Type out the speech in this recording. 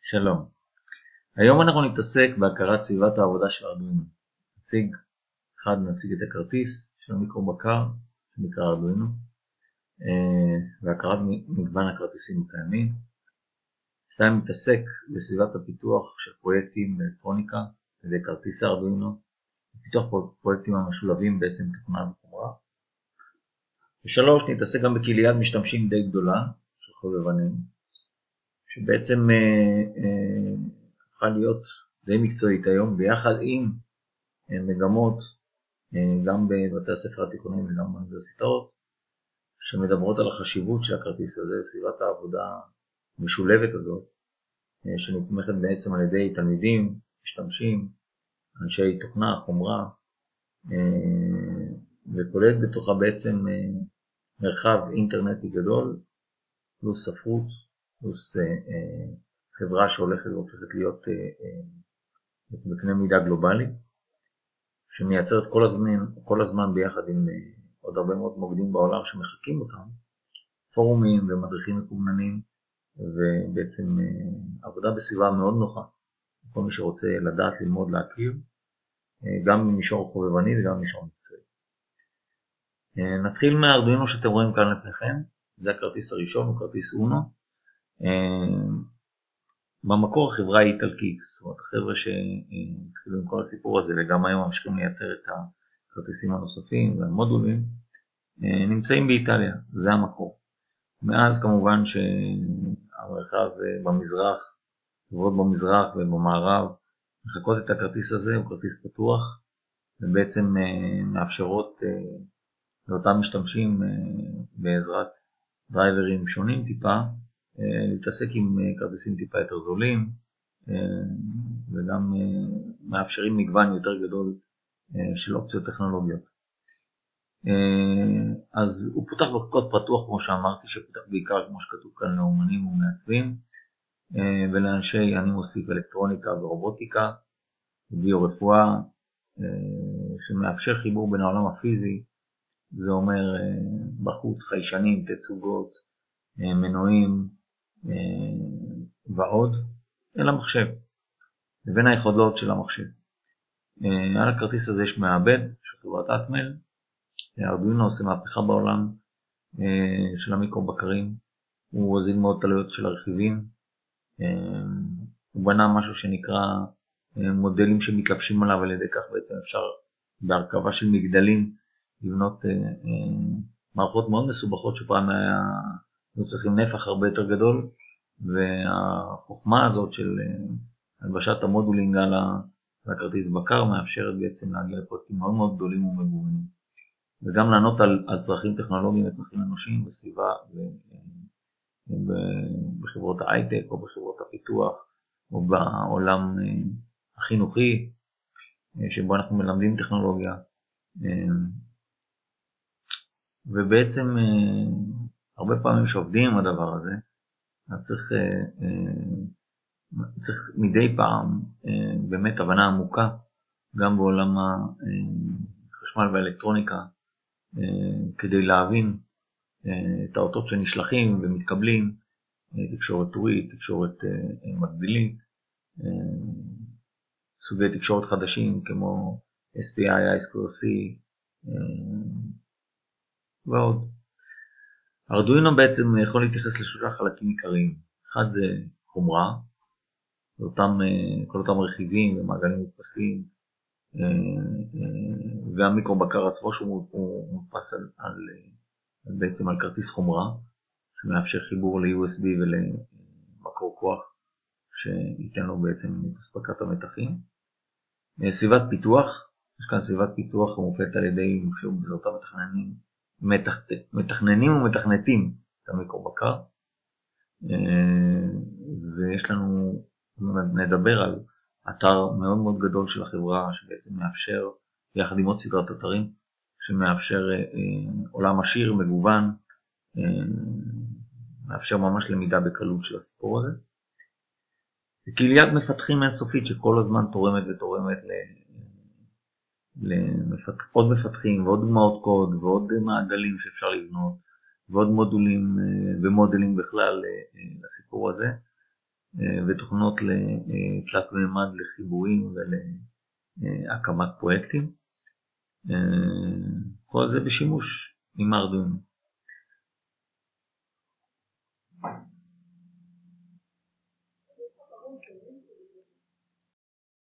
שלום. היום אנחנו נתעסק בהכרת סביבת העבודה של ארדואינו. נציג את הכרטיס של המיקרו-בקר, שנקרא ארדואינו, והכרת מגוון הכרטיסים הקיימים. 2. נתעסק בסביבת הפיתוח של פרויקטים באלקטרוניקה, על ידי כרטיס ארדואינו, ופיתוח פרויקטים המשולבים בעצם תוכנה וחומרה. 3. נתעסק גם בקהיליית משתמשים די גדולה של חובבנים, שבעצם הפכה להיות די מקצועית היום, ביחד עם מגמות גם בבתי הספר התיכוניים וגם באוניברסיטאות, שמדברות על החשיבות של הכרטיס הזה, סביבת העבודה המשולבת הזאת, שנתמכת בעצם על ידי תלמידים, משתמשים, אנשי תוכנה, חומרה, וכוללת בתוכה בעצם מרחב אינטרנטי גדול, פלוס ספרות, פלוס חברה שהולכת והופכת להיות בעצם בקנה מידה גלובלי, שמייצרת כל הזמן ביחד עם עוד הרבה מאוד מוקדים בעולם שמחכים אותם, פורומים ומדריכים מקווננים, ובעצם עבודה בסביבה מאוד נוחה, כל מי שרוצה לדעת, ללמוד, להכיר, גם במישור חובבני וגם במישור מקצועי. נתחיל מהארדואינו שאתם רואים כאן לפניכם, זה הכרטיס הראשון, הוא כרטיס אונו. במקור החברה היא איטלקית, זאת אומרת החבר'ה שהתחילו עם כל הסיפור הזה וגם היום ממשיכים לייצר את הכרטיסים הנוספים והמודולים, נמצאים באיטליה, זה המקור. מאז כמובן שהמרחב במזרח, חברות במזרח ובמערב, מחכות את הכרטיס הזה, הוא כרטיס פתוח, ובעצם מאפשרות לאותם משתמשים בעזרת דרייברים שונים טיפה, להתעסק עם כרטיסים טיפה יותר זולים, וגם מאפשרים מגוון יותר גדול של אופציות טכנולוגיות. אז הוא פותח בקוד פתוח, כמו שאמרתי, שפותח בעיקר, כמו שכתוב כאן, לאומנים ומעצבים, ולאנשי, אני מוסיף אלקטרוניקה ורובוטיקה, וביו-רפואה, שמאפשר חיבור בין העולם הפיזי, זה אומר בחוץ חיישנים, תצוגות, מנועים ועוד, אל המחשב, לבין היכולות של המחשב. על הכרטיס הזה יש מעבד של חברת אטמל. ארדואינו עושה מהפכה בעולם של המיקרו-בקרים, הוא הוזיל מאוד עלויות של הרכיבים, הוא בנה משהו שנקרא מודלים שמתלבשים עליו, על ידי כך בעצם אפשר בהרכבה של מגדלים לבנות מערכות מאוד מסובכות שפעם היו צריכים נפח הרבה יותר גדול, והחוכמה הזאת של הלבשת המודולינג על הכרטיס בקר מאפשרת בעצם להגיע לפרויקטים מאוד מאוד גדולים ומגוונים, וגם לענות על צרכים טכנולוגיים וצרכים אנושיים בסביבה בחברות ההייטק או בחברות הפיתוח או בעולם החינוכי שבו אנחנו מלמדים טכנולוגיה. ובעצם הרבה פעמים שעובדים עם הדבר הזה, צריך מדי פעם באמת הבנה עמוקה, גם בעולם החשמל והאלקטרוניקה, כדי להבין את האותות שנשלחים ומתקבלים, תקשורת טורית, תקשורת מקבילית, סוגי תקשורת חדשים כמו SPI, I2C ועוד. ארדואינו בעצם יכול להתייחס לשלושה חלקים עיקריים. אחד זה חומרה, כל אותם רכיבים ומעגלים מודפסים, והמיקרו-בקר עצמו שהוא מודפס בעצם על כרטיס חומרה, שמאפשר חיבור ל-USB ולמקור כוח, שייתן לו בעצם את הספקת המתחים. סביבת פיתוח, יש כאן סביבת פיתוח המופעלת על ידי מחשוב בעזרתה מתכננים ומתכנתים את המיקרו-בקר, ויש לנו, נדבר על אתר מאוד מאוד גדול של החברה שבעצם מאפשר, יחד עם עוד סדרת אתרים, שמאפשר עולם עשיר, מגוון, מאפשר ממש למידה בקלות של הסיפור הזה. וקהיליית מפתחים אינסופית שכל הזמן תורמת ותורמת לעוד מפתחים ועוד דוגמאות קוד ועוד מעגלים שאפשר לבנות ועוד מודולים ומודלים בכלל לסיפור הזה. ותוכנות לתלת מימד לחיבורים ולהקמת פרויקטים. כל זה בשימוש עם ארדואינו.